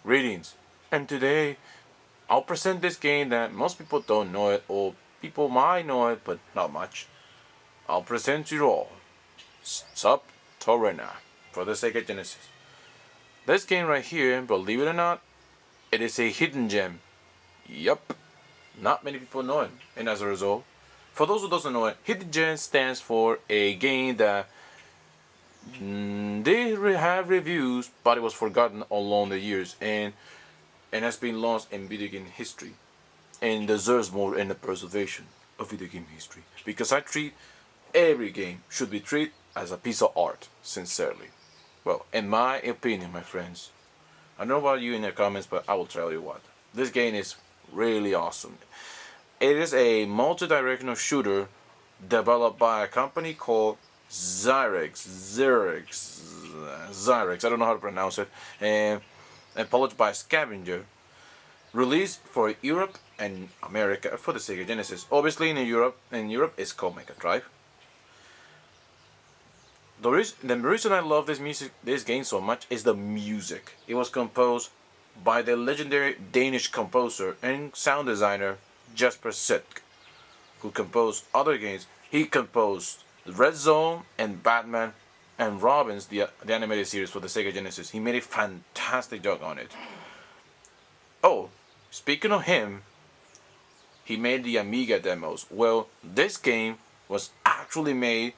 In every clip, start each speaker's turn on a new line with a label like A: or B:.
A: Greetings, and today I'll present this game that most people don't know it, or people might know it but not much. I'll present you all Sub Terrania for the Sega Genesis. This game right here, believe it or not, it is a hidden gem. Yup, not many people know it, and as a result, for those who doesn't know it, hidden gem stands for a game that they have reviews, but it was forgotten along the years and has been lost in video game history and deserves more in the preservation of video game history, because I treat every game should be treated as a piece of art, sincerely. Well, in my opinion, my friends, I don't know about you in the comments, but I will tell you what, this game is really awesome. It is a multi-directional shooter developed by a company called Zyrinx, I don't know how to pronounce it, and published by Scavenger. Released for Europe and America for the Sega Genesis. Obviously in Europe it's called Mega Drive. The reason I love this game so much is the music. It was composed by the legendary Danish composer and sound designer Jesper Kyd, who composed other games. He composed Red Zone and Batman and Robin's the animated series for the Sega Genesis. He made a fantastic job on it. Oh, speaking of him, he made the Amiga demos. Well, this game was actually made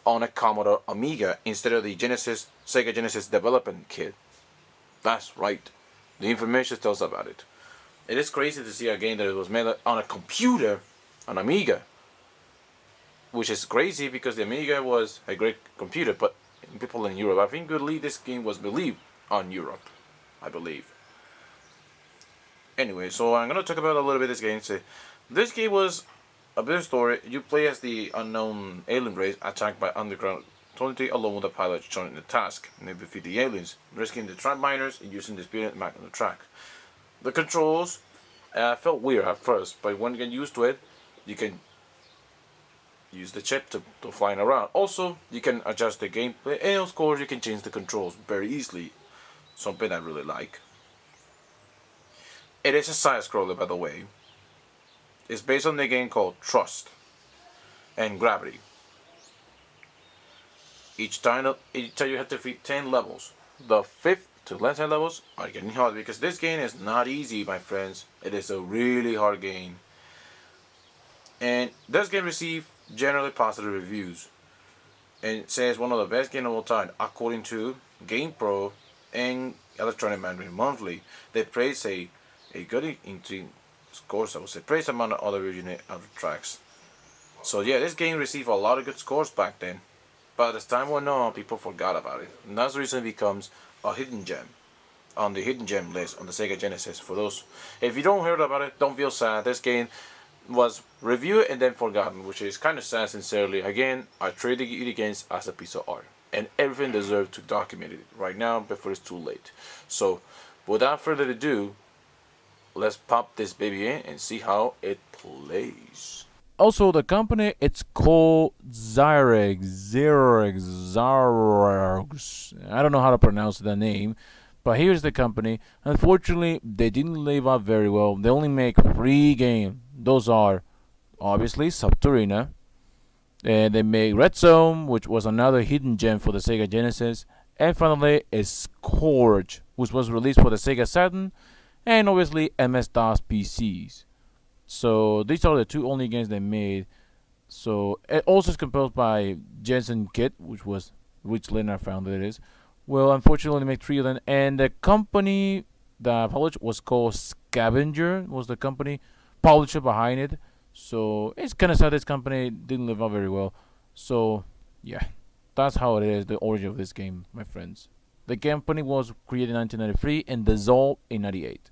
A: on a Commodore Amiga instead of the Sega Genesis development kit. That's right. The information tells about it. It is crazy to see a game that was made on a computer, an Amiga, which is crazy because the Amiga was a great computer, but people in Europe, I think this game was believed on Europe, I believe. Anyway, so I'm going to talk about a little bit of this game. So, this game was a bit of story. You play as the unknown alien race attacked by underground authority along with the pilot joining the task, and they defeat the aliens, risking the track miners and using the spirit map on the track. The controls felt weird at first, but when you get used to it, you can use the chip to flying around. Also, you can adjust the gameplay, and of course you can change the controls very easily, something I really like. It is a side scroller, by the way. It's based on the game called Trust and Gravity. Each time you have to defeat 10 levels. The 5th to last 10 levels are getting hard because this game is not easy, my friends. It is a really hard game. And this game received generally positive reviews, and it says one of the best games of all time according to GamePro and Electronic Mandarin Monthly. They praise a good scores, I would say, praise among the other other tracks. So yeah, this game received a lot of good scores back then, but as time went on, people forgot about it, and that's the reason it becomes a hidden gem on the hidden gem list on the Sega Genesis. For those, if you don't heard about it, don't feel sad. This game was reviewed and then forgotten, which is kind of sad, sincerely. Again, I treat the games as a piece of art, and everything deserves to document it right now before it's too late. So, without further ado, let's pop this baby in and see how it plays. Also, the company, it's called Zyrinx. I don't know how to pronounce the name, but here's the company. Unfortunately, they didn't live up very well. They only make 3 games. Those are obviously Sub Terrania, and they make Red Zone, which was another hidden gem for the Sega Genesis, and finally is Scourge, which was released for the Sega Saturn, and obviously MS-DOS PCs. So these are the 2 only games they made. So it also is composed by Jesper Kyd, which Leonard founded it is. Well, unfortunately, they make 3 of them, and the company that published was called Scavenger, was the company publisher behind it. So it's kind of sad this company didn't live out very well. So yeah, that's how it is, the origin of this game, my friends. The company was created in 1993 and dissolved in 1998.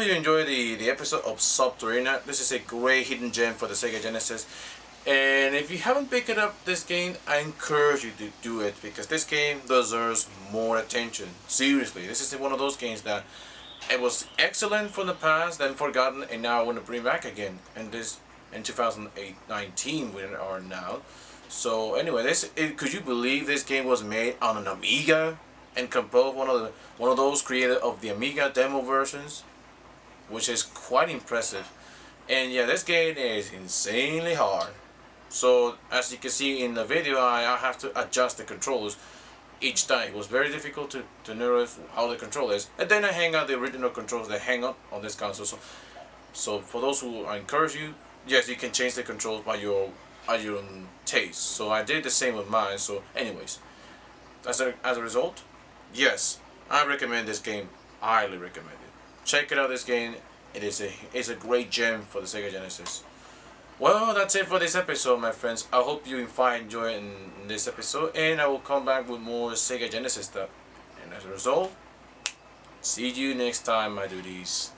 A: you enjoyed the episode of Sub Terrania. This is a great hidden gem for the Sega Genesis. And if you haven't picked up this game, I encourage you to do it because this game deserves more attention. Seriously, this is one of those games that it was excellent from the past, then forgotten, and now I want to bring back again. And this in 2019 we are now. So anyway, could you believe this game was made on an Amiga and composed one of those created of the Amiga demo versions, which is quite impressive. And yeah, this game is insanely hard. So as you can see in the video, I have to adjust the controls each time. It was very difficult to know how the control is. And then I hang out the original controls that hang up on this console. So for those who I encourage you, yes, you can change the controls by your own taste. So I did the same with mine. So anyways, as a result, yes, I recommend this game. Highly recommend it. Check it out. This game, it's a great gem for the Sega Genesis. Well, that's it for this episode, my friends. I hope you find joy in this episode, and I will come back with more Sega Genesis stuff. And as a result, see you next time, my duties.